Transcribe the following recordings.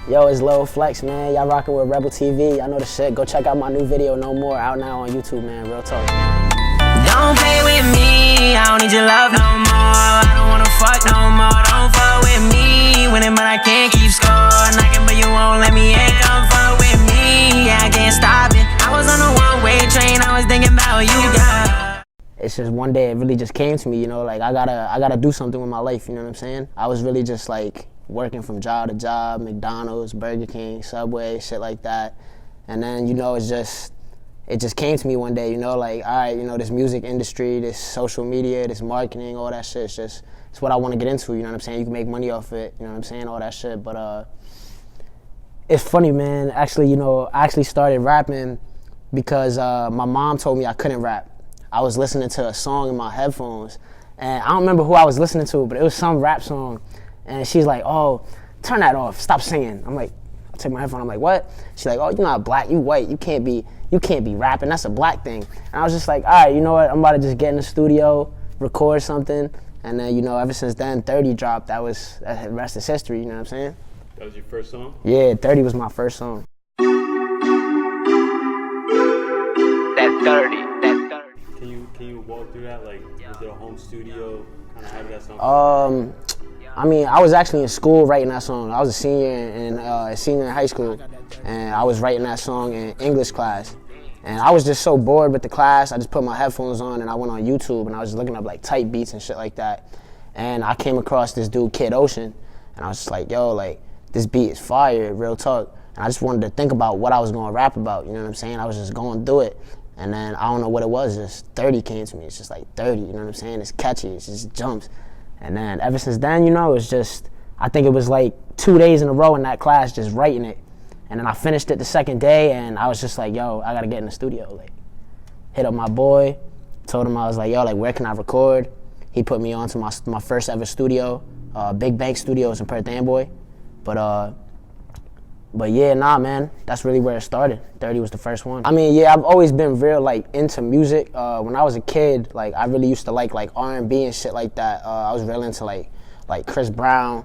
Yo, it's Lil Flex, man. Y'all rocking with rebleTV. Y'all know the shit. Go check out my new video, No More, out now on YouTube, man. Real talk. Don't play with me. I don't need your love no more. I don't wanna fuck no more. Don't fuck with me. Winning, but I can't keep score. Knocking, but you won't let me in. Come fuck with me. Yeah, I can't stop it. I was on a one-way train. I was thinking about you, girl. It's just one day it really just came to me, you know, like I gotta do something with my life, you know what I'm saying? I was really just like working from job to job, McDonald's, Burger King, Subway, shit like that. And then, you know, it just came to me one day, you know, like, all right, you know, this music industry, this social media, this marketing, all that shit, it's what I want to get into, you know what I'm saying? You can make money off it, you know what I'm saying, all that shit. But it's funny, man, actually, you know, I actually started rapping because my mom told me I couldn't rap. I was listening to a song in my headphones, and I don't remember who I was listening to, but it was some rap song. And she's like, oh, turn that off, stop singing. I'm like, I take my headphone, I'm like, what? She's like, oh, you're not black, you white, you can't be rapping, that's a black thing. And I was just like, all right, you know what, I'm about to just get in the studio, record something. And then, you know, ever since then, 30 dropped, the rest is history, you know what I'm saying? That was your first song? Yeah, 30 was my first song. That 30. Can you walk through that? Like, was it a home studio? Kind of how did that song? I mean, I was actually in school writing that song. I was a senior in high school, and I was writing that song in English class. And I was just so bored with the class, I just put my headphones on and I went on YouTube and I was just looking up like type beats and shit like that. And I came across this dude, Kid Ocean, and I was just like, yo, like, this beat is fire, real talk. And I just wanted to think about what I was gonna rap about, you know what I'm saying? I was just going through it. And then I don't know what it was, just 30 came to me. It's just like 30, you know what I'm saying? It's catchy, it just jumps. And then ever since then, you know, it's just, I think it was like 2 days in a row in that class just writing it. And then I finished it the second day and I was just like, yo, I gotta get in the studio. Like, hit up my boy, told him I was like, yo, like, where can I record? He put me on to my first ever studio, Big Bank Studios in Perth Amboy. But yeah, nah, man, that's really where it started. 30 was the first one. I mean, yeah, I've always been real, like, into music. When I was a kid, like, I really used to like R&B and shit like that. I was real into, like Chris Brown,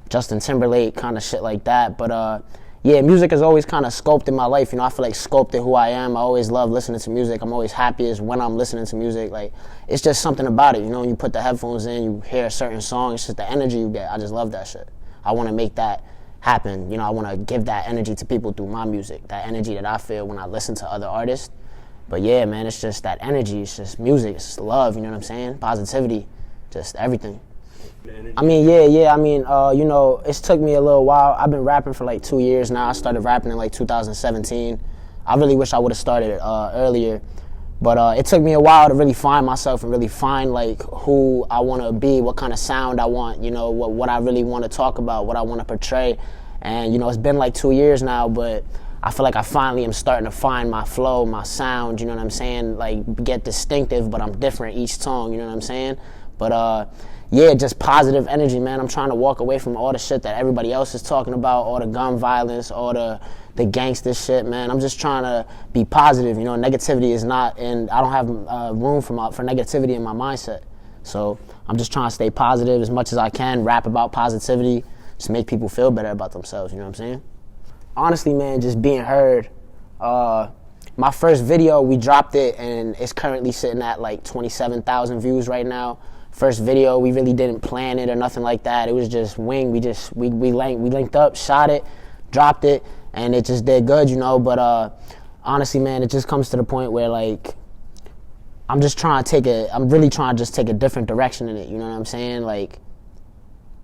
Justin Timberlake, kind of shit like that. But, yeah, music has always kind of sculpted my life. You know, I feel like sculpted who I am. I always love listening to music. I'm always happiest when I'm listening to music. Like, it's just something about it. You know, when you put the headphones in, you hear a certain song, it's just the energy you get. I just love that shit. I want to make that happen. You know, I want to give that energy to people through my music, that energy that I feel when I listen to other artists. But yeah, man, it's just that energy. It's just music. It's just love, you know what I'm saying? Positivity, just everything. I mean, yeah. I mean, you know, it's took me a little while. I've been rapping for like 2 years now. I started rapping in like 2017. I really wish I would have started earlier. But it took me a while to really find myself and really find like who I want to be, what kind of sound I want, you know, what I really want to talk about, what I want to portray. And, you know, it's been like 2 years now, but I feel like I finally am starting to find my flow, my sound, you know what I'm saying? Like, get distinctive, but I'm different each song, you know what I'm saying? But yeah, just positive energy, man. I'm trying to walk away from all the shit that everybody else is talking about, all the gun violence, all the gangster shit, man. I'm just trying to be positive, you know. Negativity is not, and I don't have room for negativity in my mindset. So I'm just trying to stay positive as much as I can, rap about positivity, just make people feel better about themselves, you know what I'm saying? Honestly, man, just being heard. My first video, we dropped it, and it's currently sitting at like 27,000 views right now. First video, we really didn't plan it or nothing like that. It was just wing. We linked up, shot it, dropped it, and it just did good, you know. But honestly, man, it just comes to the point where like I'm really trying to just take a different direction in it. You know what I'm saying? Like,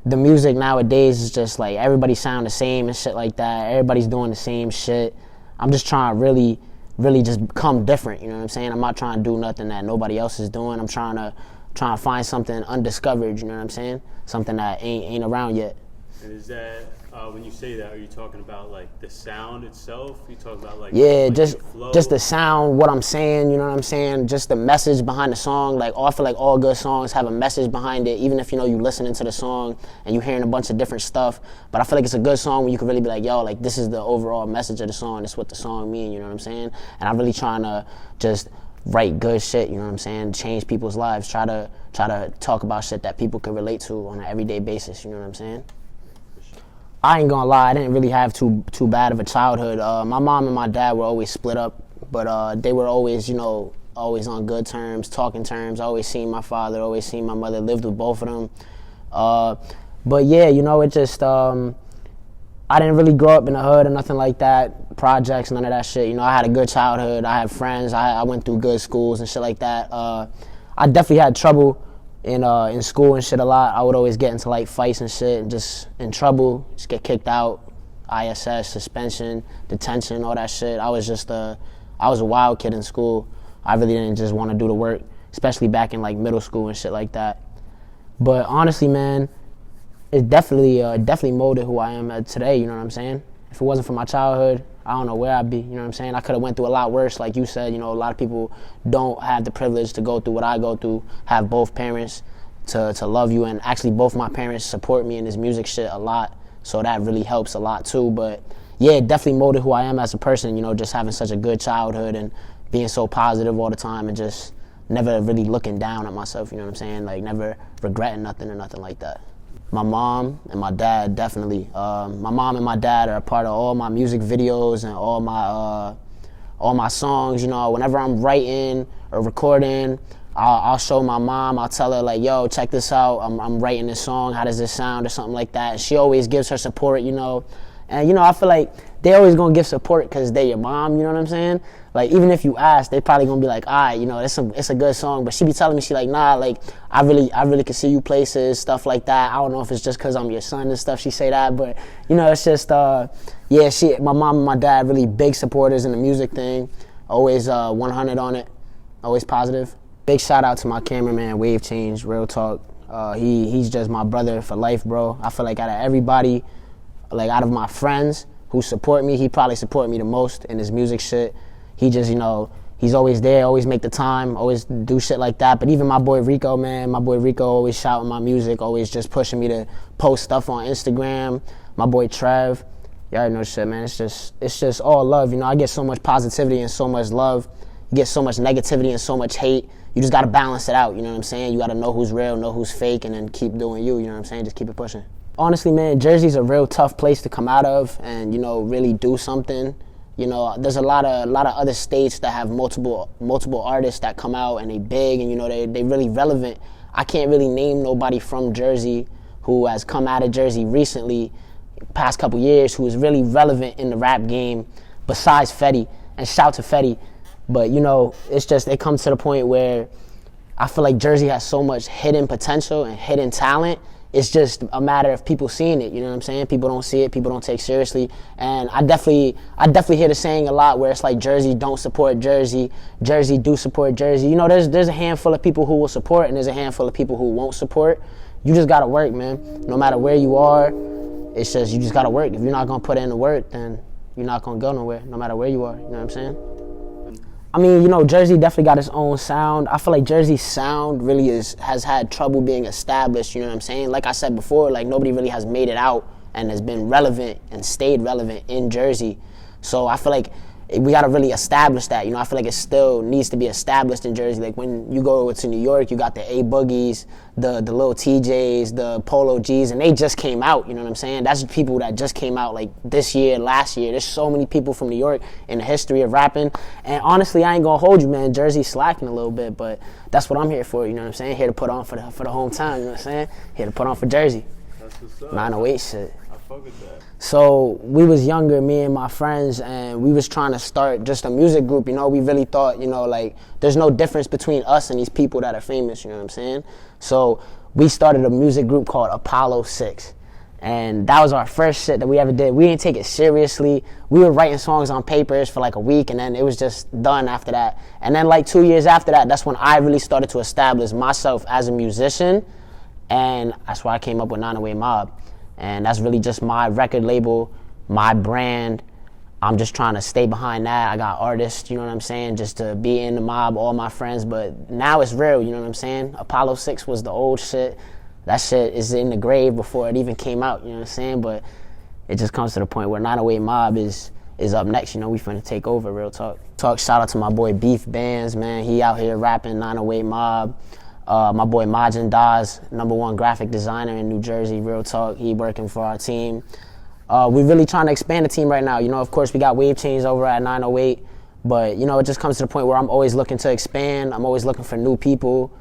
the music nowadays is just like everybody sound the same and shit like that. Everybody's doing the same shit. I'm just trying to really just become different. You know what I'm saying? I'm not trying to do nothing that nobody else is doing. I'm trying to find something undiscovered, you know what I'm saying? Something that ain't around yet. And is that, when you say that, are you talking about like the sound itself? You talking about like, yeah, like just the sound, what I'm saying, you know what I'm saying? Just the message behind the song. Like, I feel like all good songs have a message behind it, even if, you know, you listening to the song and you hearing a bunch of different stuff. But I feel like it's a good song when you can really be like, yo, like, this is the overall message of the song. This is what the song mean, you know what I'm saying? And I'm really trying to just write good shit, you know what I'm saying? Change people's lives. Try to talk about shit that people can relate to on an everyday basis, you know what I'm saying? I ain't gonna lie, I didn't really have too bad of a childhood. My mom and my dad were always split up, but they were always, you know, always on good terms, talking terms. Always seen my father, always seen my mother, lived with both of them. But yeah, you know, it just, I didn't really grow up in the hood or nothing like that, projects, none of that shit. You know, I had a good childhood, I had friends, I went through good schools and shit like that. I definitely had trouble in school and shit a lot. I would always get into like fights and shit and just in trouble, just get kicked out, ISS, suspension, detention, all that shit. I was a wild kid in school. I really didn't just want to do the work, especially back in like middle school and shit like that. But honestly, man, it definitely molded who I am today, you know what I'm saying? If it wasn't for my childhood, I don't know where I'd be, you know what I'm saying? I could have went through a lot worse, like you said. You know, a lot of people don't have the privilege to go through what I go through, have both parents to love you, and actually both my parents support me in this music shit a lot, so that really helps a lot too. But yeah, it definitely molded who I am as a person, you know, just having such a good childhood and being so positive all the time and just never really looking down at myself, you know what I'm saying? Like never regretting nothing or nothing like that. My mom and my dad, definitely. My mom and my dad are a part of all my music videos and all my songs. You know, whenever I'm writing or recording, I'll show my mom. I'll tell her like, "Yo, check this out. I'm writing this song. How does this sound?" or something like that. And she always gives her support. You know, and you know, I feel like they always gonna give support because they your mom. You know what I'm saying? Like, even if you ask, they probably gonna be like, all right, you know, it's a good song. But she be telling me, she like, nah, like, I really can see you places, stuff like that. I don't know if it's just because I'm your son and stuff she say that, but, you know, it's just, yeah, my mom and my dad really big supporters in the music thing. Always 100 on it, always positive. Big shout out to my cameraman, Wave Change, real talk. He's just my brother for life, bro. I feel like out of everybody, like out of my friends who support me, he probably support me the most in his music shit. He just, you know, he's always there, always make the time, always do shit like that. But even my boy Rico, man, my boy Rico always shouting my music, always just pushing me to post stuff on Instagram. My boy Trev, you already know shit, man. It's just all love, you know. I get so much positivity and so much love. You get so much negativity and so much hate. You just gotta balance it out, you know what I'm saying? You gotta know who's real, know who's fake, and then keep doing you know what I'm saying? Just keep it pushing. Honestly, man, Jersey's a real tough place to come out of and, you know, really do something. You know, there's a lot of other states that have multiple artists that come out and they big and, you know, they really relevant. I can't really name nobody from Jersey who has come out of Jersey recently, past couple years, who is really relevant in the rap game besides Fetty. And shout to Fetty. But, you know, it's just, it comes to the point where I feel like Jersey has so much hidden potential and hidden talent. It's just a matter of people seeing it, you know what I'm saying? People don't see it, people don't take seriously. And I definitely hear the saying a lot where it's like Jersey don't support Jersey, Jersey do support Jersey. You know, there's a handful of people who will support and there's a handful of people who won't support. You just gotta work, man. No matter where you are, it's just, you just gotta work. If you're not gonna put in the work, then you're not gonna go nowhere, no matter where you are, you know what I'm saying? I mean, you know, Jersey definitely got its own sound. I feel like Jersey's sound really has had trouble being established, you know what I'm saying? Like I said before, like nobody really has made it out and has been relevant and stayed relevant in Jersey. So I feel like we gotta really establish that, you know. I feel like it still needs to be established in Jersey. Like when you go to New York, you got the A Boogies, the Lil TJs, the Polo Gs, and they just came out, you know what I'm saying? That's people that just came out like this year, last year. There's so many people from New York in the history of rapping. And honestly, I ain't gonna hold you, man. Jersey's slacking a little bit, but that's what I'm here for, you know what I'm saying? Here to put on for the hometown, you know what I'm saying? Here to put on for Jersey. That's what's up. 908 shit. I fuck with that. So we was younger, me and my friends, and we was trying to start just a music group, you know. We really thought, you know, like, there's no difference between us and these people that are famous, you know what I'm saying? So we started a music group called Apollo 6. And that was our first shit that we ever did. We didn't take it seriously. We were writing songs on papers for like a week, and then it was just done after that. And then like 2 years after that, that's when I really started to establish myself as a musician, and that's why I came up with 908 Mob. And that's really just my record label, my brand. I'm just trying to stay behind that. I got artists, you know what I'm saying, just to be in the mob, all my friends. But now it's real, you know what I'm saying? Apollo 6 was the old shit. That shit is in the grave before it even came out, you know what I'm saying? But it just comes to the point where 908 Mob is up next, you know, we finna take over, real talk. Shout out to my boy Beef Bands, man. He out here rapping 908 Mob. My boy Majin Daz, #1 graphic designer in New Jersey, real talk. He working for our team. We're really trying to expand the team right now. You know, of course, we got wave change over at 908, but, you know, it just comes to the point where I'm always looking to expand. I'm always looking for new people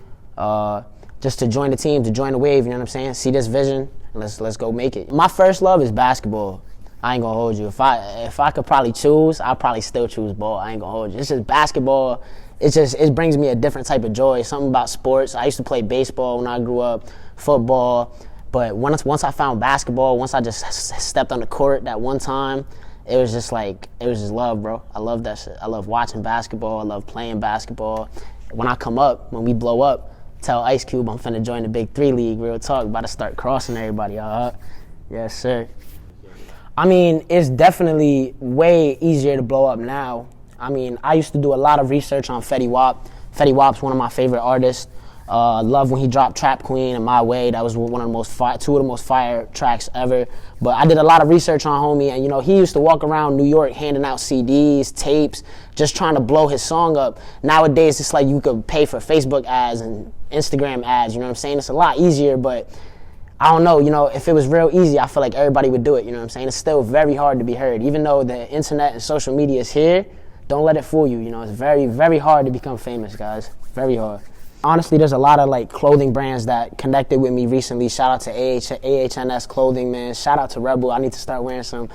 just to join the team, to join the wave, you know what I'm saying? See this vision, and let's go make it. My first love is basketball. I ain't gonna hold you. If I could probably choose, I'd probably still choose ball. I ain't gonna hold you. It's just basketball. It brings me a different type of joy. Something about sports. I used to play baseball when I grew up, football. But once I found basketball, once I just stepped on the court that one time, it was just love, bro. I love that shit. I love watching basketball. I love playing basketball. When we blow up, tell Ice Cube I'm finna join the Big 3 League. Real talk. About to start crossing everybody. Yes, sir. I mean, it's definitely way easier to blow up now. I mean, I used to do a lot of research on Fetty Wap. Fetty Wap's one of my favorite artists. Love when he dropped Trap Queen and My Way. That was two of the most fire tracks ever. But I did a lot of research on homie, and you know, he used to walk around New York handing out CDs, tapes, just trying to blow his song up. Nowadays, it's like you could pay for Facebook ads and Instagram ads, you know what I'm saying? It's a lot easier, but I don't know, you know, if it was real easy, I feel like everybody would do it, you know what I'm saying? It's still very hard to be heard. Even though the internet and social media is here, don't let it fool you, you know? It's very, very hard to become famous, guys. Very hard. Honestly, there's a lot of like clothing brands that connected with me recently. Shout out to AHNS Clothing, man. Shout out to Rebel. I need to start wearing some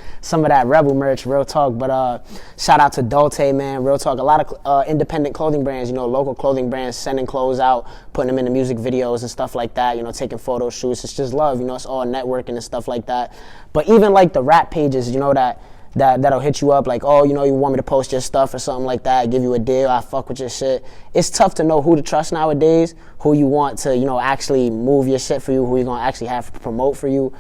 of that Rebel merch, real talk. But shout out to Dolce, man, real talk. A lot of independent clothing brands, you know, local clothing brands sending clothes out, putting them in the music videos and stuff like that, you know, taking photo shoots. It's just love, you know, it's all networking and stuff like that. But even like the rap pages, you know, that'll hit you up like, oh, you know, you want me to post your stuff or something like that, give you a deal, I fuck with your shit. It's tough to know who to trust nowadays, who you want to, you know, actually move your shit for you, who you're gonna actually have to promote for you.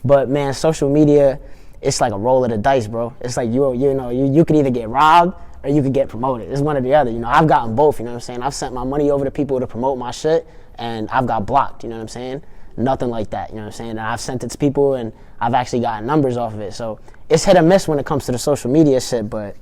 But man, social media, it's like a roll of the dice, bro. It's like you could either get robbed or you could get promoted. It's one or the other, you know. I've gotten both, you know what I'm saying? I've sent my money over to people to promote my shit and I've got blocked, you know what I'm saying? Nothing like that, you know what I'm saying? And I've sent it to people and I've actually gotten numbers off of it. So it's hit or miss when it comes to the social media shit, but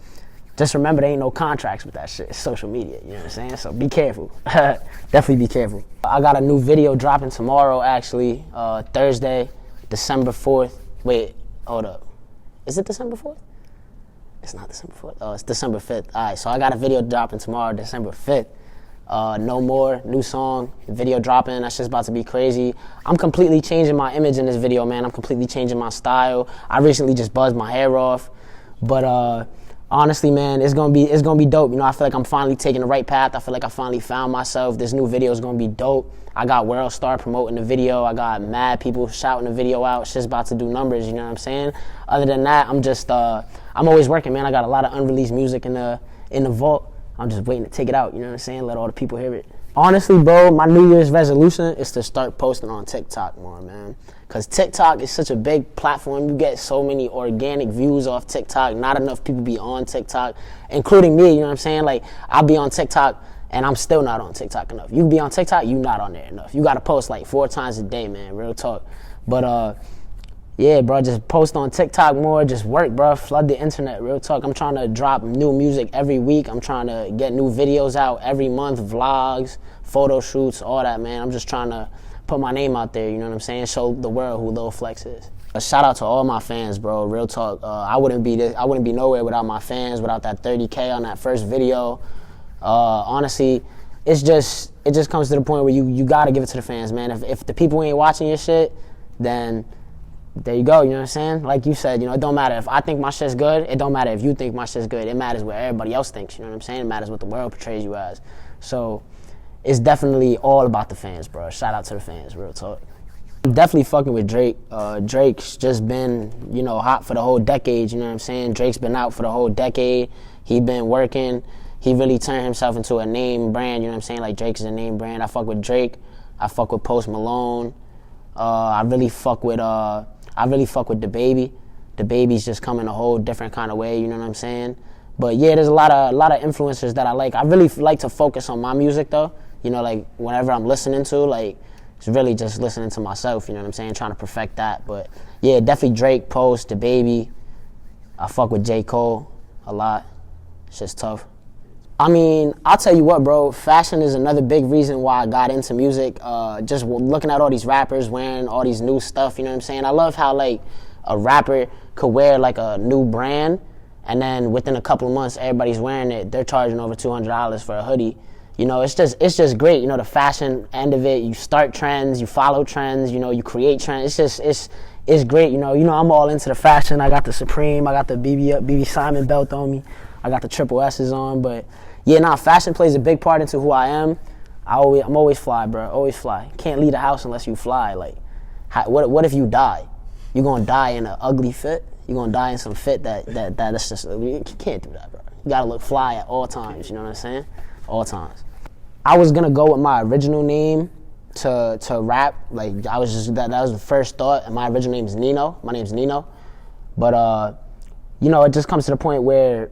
just remember there ain't no contracts with that shit. It's social media, you know what I'm saying? So be careful. Definitely be careful. I got a new video dropping tomorrow, actually, Thursday, December 4th. Wait, hold up. Is it December 4th? It's not December 4th. Oh, it's December 5th. All right, so I got a video dropping tomorrow, December 5th. No More, new song, video dropping. That shit's about to be crazy. I'm completely changing my image in this video, man. I'm completely changing my style. I recently just buzzed my hair off, but honestly, man, it's gonna be dope. You know, I feel like I'm finally taking the right path. I feel like I finally found myself. This new video is gonna be dope. I got World Star promoting the video. I got mad people shouting the video out. Shit's about to do numbers. You know what I'm saying? Other than that, I'm always working, man. I got a lot of unreleased music in the vault. I'm just waiting to take it out, you know what I'm saying? Let all the people hear it. Honestly, bro, my New Year's resolution is to start posting on TikTok more, man. Because TikTok is such a big platform. You get so many organic views off TikTok. Not enough people be on TikTok, including me, you know what I'm saying? Like, I'll be on TikTok, and I'm still not on TikTok enough. You be on TikTok, you not on there enough. You got to post like 4 times a day, man, real talk. But, yeah, bro, just post on TikTok more, just work, bro, flood the internet, real talk. I'm trying to drop new music every week. I'm trying to get new videos out every month, vlogs, photo shoots, all that, man. I'm just trying to put my name out there, you know what I'm saying? Show the world who Lil Flex is. A shout out to all my fans, bro, real talk. I wouldn't be nowhere without my fans, without that 30K on that first video. Honestly, it just comes to the point where you gotta give it to the fans, man. If the people ain't watching your shit, then there you go, you know what I'm saying? Like you said, you know, it don't matter if I think my shit's good. It don't matter if you think my shit's good. It matters what everybody else thinks, you know what I'm saying? It matters what the world portrays you as. So it's definitely all about the fans, bro. Shout out to the fans, real talk. I'm definitely fucking with Drake. Drake's just been, you know, hot for the whole decade, you know what I'm saying? Drake's been out for the whole decade. He been working. He really turned himself into a name brand, you know what I'm saying? Like, Drake is a name brand. I fuck with Drake. I fuck with Post Malone. I really fuck with DaBaby. DaBaby's just coming a whole different kind of way, you know what I'm saying? But yeah, there's a lot of influencers that I like. I really like to focus on my music though. You know, like whenever I'm listening to, like, it's really just listening to myself, you know what I'm saying? Trying to perfect that. But yeah, definitely Drake, Post, DaBaby. I fuck with J. Cole a lot. It's just tough. I mean, I'll tell you what, bro. Fashion is another big reason why I got into music. Just looking at all these rappers wearing all these new stuff, you know what I'm saying? I love how, like, a rapper could wear like a new brand, and then within a couple of months, everybody's wearing it. They're charging over $200 for a hoodie. You know, it's just great. You know, the fashion end of it. You start trends, you follow trends. You know, you create trends. It's great. You know, I'm all into the fashion. I got the Supreme. I got the BB Simon belt on me. I got the triple S's on. But yeah, fashion plays a big part into who I am. I'm always fly, bro. Always fly. Can't leave the house unless you fly. Like, what if you die? You gonna die in an ugly fit? You gonna die in some fit that's just, you can't do that, bro. You gotta look fly at all times. You know what I'm saying? All times. I was gonna go with my original name to rap. Like, I was just that was the first thought. And my original name is Nino. My name's Nino. But you know, it just comes to the point where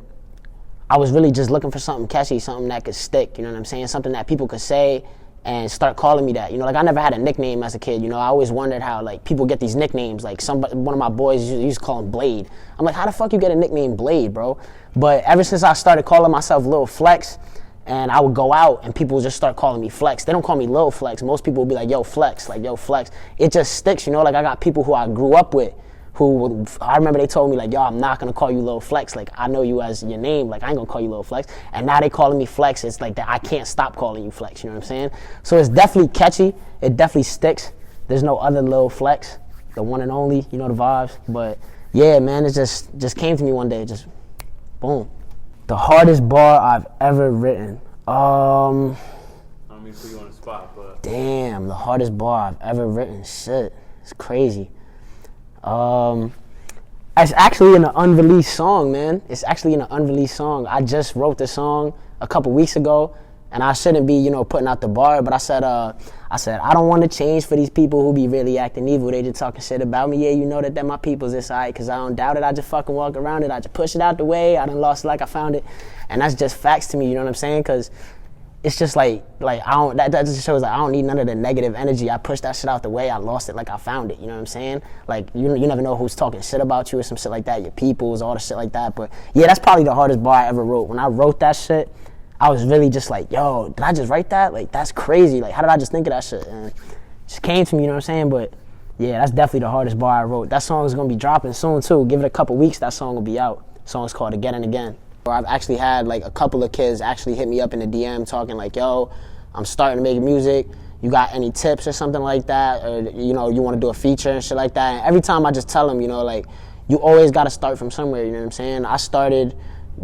I was really just looking for something catchy, something that could stick, you know what I'm saying? Something that people could say and start calling me that. You know, like, I never had a nickname as a kid, you know. I always wondered how, like, people get these nicknames. Like, one of my boys used to call him Blade. I'm like, how the fuck you get a nickname Blade, bro? But ever since I started calling myself Lil Flex, and I would go out and people would just start calling me Flex. They don't call me Lil Flex. Most people would be like, yo, Flex, like, yo, Flex. It just sticks, you know? Like, I got people who I grew up with, who I remember they told me, like, yo, I'm not gonna call you Lil Flex. Like, I know you as your name. Like, I ain't gonna call you Lil Flex. And now they calling me Flex. It's like that. I can't stop calling you Flex. You know what I'm saying? So it's definitely catchy. It definitely sticks. There's no other Lil Flex, the one and only. You know the vibes. But yeah, man, it just came to me one day. Just boom. The hardest bar I've ever written. I don't mean to put you on the spot, but damn, the hardest bar I've ever written. Shit, it's crazy. It's actually in an unreleased song, man. It's actually in an unreleased song. I just wrote the song a couple weeks ago, and I shouldn't be, you know, putting out the bar, but I said, I don't want to change for these people who be really acting evil. They just talking shit about me. Yeah, you know that my people's this alright, because I don't doubt it. I just fucking walk around it. I just push it out the way. I done lost it like I found it. And that's just facts to me, you know what I'm saying? Because it's just like I don't, that just shows like I don't need none of the negative energy. I pushed that shit out the way. I lost it like I found it. You know what I'm saying? Like, you never know who's talking shit about you or some shit like that. Your peoples, all the shit like that. But yeah, that's probably the hardest bar I ever wrote. When I wrote that shit, I was really just like, yo, did I just write that? Like, that's crazy. Like, how did I just think of that shit? And it just came to me, you know what I'm saying? But yeah, that's definitely the hardest bar I wrote. That song is gonna be dropping soon too. Give it a couple weeks, that song will be out. The song's called Again and Again. I've actually had like a couple of kids actually hit me up in the DM talking like, yo, I'm starting to make music. You got any tips or something like that? Or, you know, you want to do a feature and shit like that? And every time I just tell them, you know, like, you always got to start from somewhere, you know what I'm saying? I started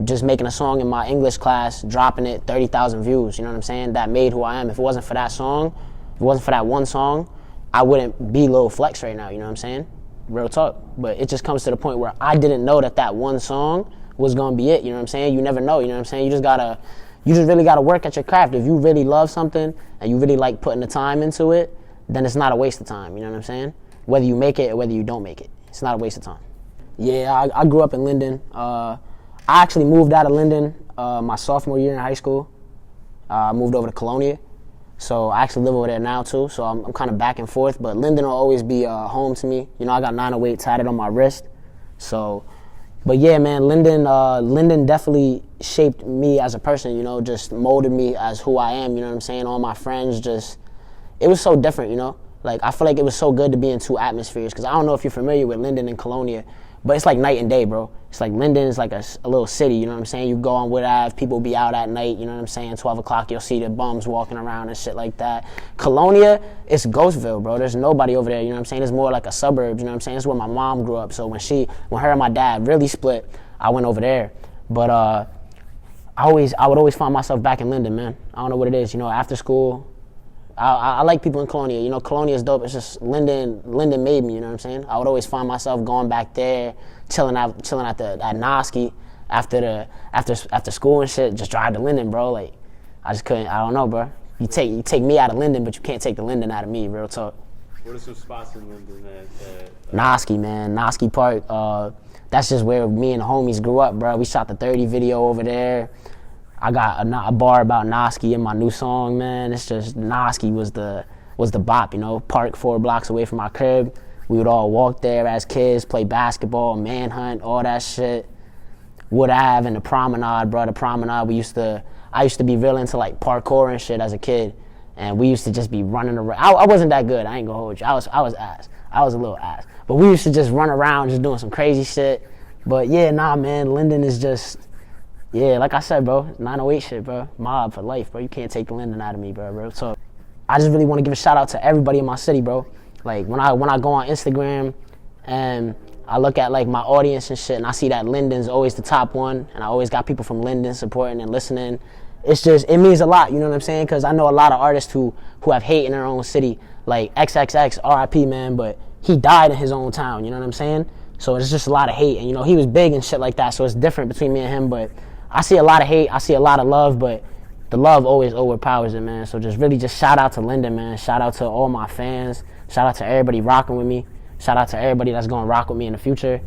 just making a song in my English class, dropping it, 30,000 views, you know what I'm saying? That made who I am. If it wasn't for that song, if it wasn't for that one song, I wouldn't be Lil Flex right now, you know what I'm saying? Real talk. But it just comes to the point where I didn't know that one song was gonna be it, you know what I'm saying? You never know, you know what I'm saying? You just really gotta work at your craft. If you really love something and you really like putting the time into it, then it's not a waste of time, you know what I'm saying? Whether you make it or whether you don't make it, it's not a waste of time. Yeah, I grew up in Linden. I actually moved out of Linden my sophomore year in high school. I moved over to Colonia. So I actually live over there now too, so I'm kind of back and forth, but Linden will always be home to me. You know, I got 908 tatted on my wrist, so. But yeah, man, Linden definitely shaped me as a person, you know, just molded me as who I am, you know what I'm saying? All my friends it was so different, you know? Like, I feel like it was so good to be in two atmospheres, because I don't know if you're familiar with Linden and Colonia, but it's like night and day, bro. It's like Linden is like a little city, you know what I'm saying? You go on Wood Ave, people be out at night, you know what I'm saying? 12 o'clock, you'll see the bums walking around and shit like that. Colonia, it's Ghostville, bro. There's nobody over there, you know what I'm saying? It's more like a suburb, you know what I'm saying? It's where my mom grew up, so when her and my dad really split, I went over there. But I would always find myself back in Linden, man. I don't know what it is, you know, after school. I like people in Colonia. You know, Colonia is dope. It's just Linden made me, you know what I'm saying? I would always find myself going back there, chilling at Noski after school and shit, just drive to Linden, bro. Like, I just couldn't, I don't know, bro. You take me out of Linden, but you can't take the Linden out of me, real talk. What are some spots in Linden that Noski, man. Noski Park. That's just where me and the homies grew up, bro. We shot the 30 video over there. I got a bar about Noski in my new song, man. It's just Noski was the bop, you know. Park 4 blocks away from my crib. We would all walk there as kids, play basketball, manhunt, all that shit. Wood Ave and the Promenade, bro. The Promenade, I used to be real into like parkour and shit as a kid, and we used to just be running around. I wasn't that good. I ain't gonna hold you. I was ass. I was a little ass. But we used to just run around just doing some crazy shit. But yeah, nah, man, Linden is just, yeah, like I said, bro, 908 shit, bro. Mob for life, bro. You can't take the Linden out of me, bro. So I just really want to give a shout out to everybody in my city, bro. Like when I go on Instagram and I look at like my audience and shit, and I see that Linden's always the top one, and I always got people from Linden supporting and listening. It's just, it means a lot, you know what I'm saying? Because I know a lot of artists who have hate in their own city, like XXX, RIP, man, but he died in his own town, you know what I'm saying? So it's just a lot of hate, and you know, he was big and shit like that, so it's different between me and him, but I see a lot of hate, I see a lot of love, but the love always overpowers it, man. So just shout out to Linden, man. Shout out to all my fans. Shout out to everybody rocking with me. Shout out to everybody that's going to rock with me in the future.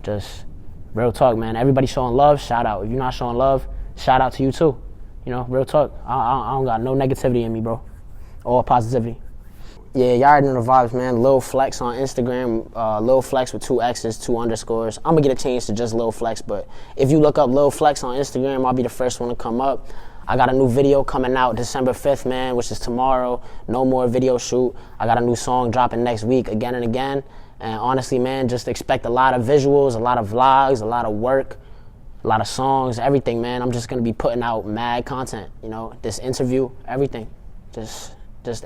Just real talk, man. Everybody showing love, shout out. If you're not showing love, shout out to you too. You know, real talk. I don't got no negativity in me, bro. All positivity. Yeah, y'all already know the vibes, man. Lil Flex on Instagram. Lil Flex with 2 X's, 2 underscores. I'm going to get a change to just Lil Flex, but if you look up Lil Flex on Instagram, I'll be the first one to come up. I got a new video coming out December 5th, man, which is tomorrow. No more video shoot. I got a new song dropping next week, Again and Again. And honestly, man, just expect a lot of visuals, a lot of vlogs, a lot of work, a lot of songs, everything, man. I'm just going to be putting out mad content, you know, this interview, everything. Just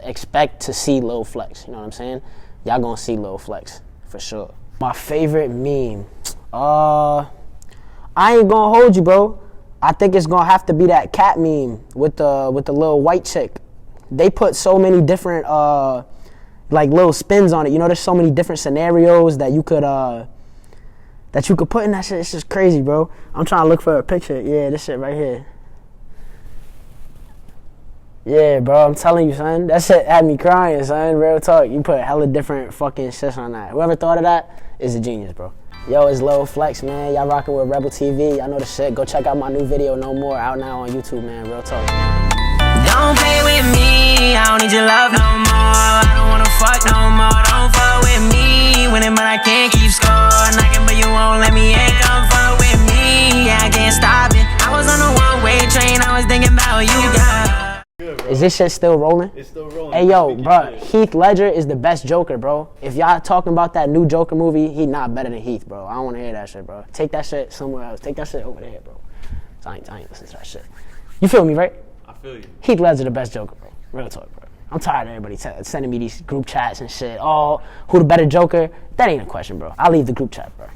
expect to see Lil Flex, you know what I'm saying? Y'all gonna see Lil Flex, for sure. My favorite meme, I ain't gonna hold you, bro. I think it's gonna have to be that cat meme with the little white chick. They put so many different, like little spins on it. You know, there's so many different scenarios that you could put in that shit. It's just crazy, bro. I'm trying to look for a picture. Yeah, this shit right here. Yeah, bro, I'm telling you, son. That shit had me crying, son. Real talk. You put hella different fucking shit on that. Whoever thought of that is a genius, bro. Yo, it's Lil Flex, man. Y'all rocking with rebleTV. Y'all know the shit. Go check out my new video, No More, out now on YouTube, man. Real talk. Don't play with me. I don't need your love no more. I don't wanna fuck no more. Don't fuck with me. Winning, but I can't keep score. Knocking, but you won't let me in. Come fuck with me. Yeah, I can't stop it. I was on a one-way train. I was thinking about you, girl. Is this shit still rolling? It's still rolling. Hey, yo, bro, Heath Ledger is the best Joker, bro. If y'all talking about that new Joker movie, he not better than Heath, bro. I don't want to hear that shit, bro. Take that shit somewhere else. Take that shit over there, bro. So I ain't listening to that shit. You feel me, right? I feel you. Heath Ledger the best Joker, bro. Real talk, bro. I'm tired of everybody sending me these group chats and shit. Oh, who the better Joker? That ain't a question, bro. I'll leave the group chat, bro.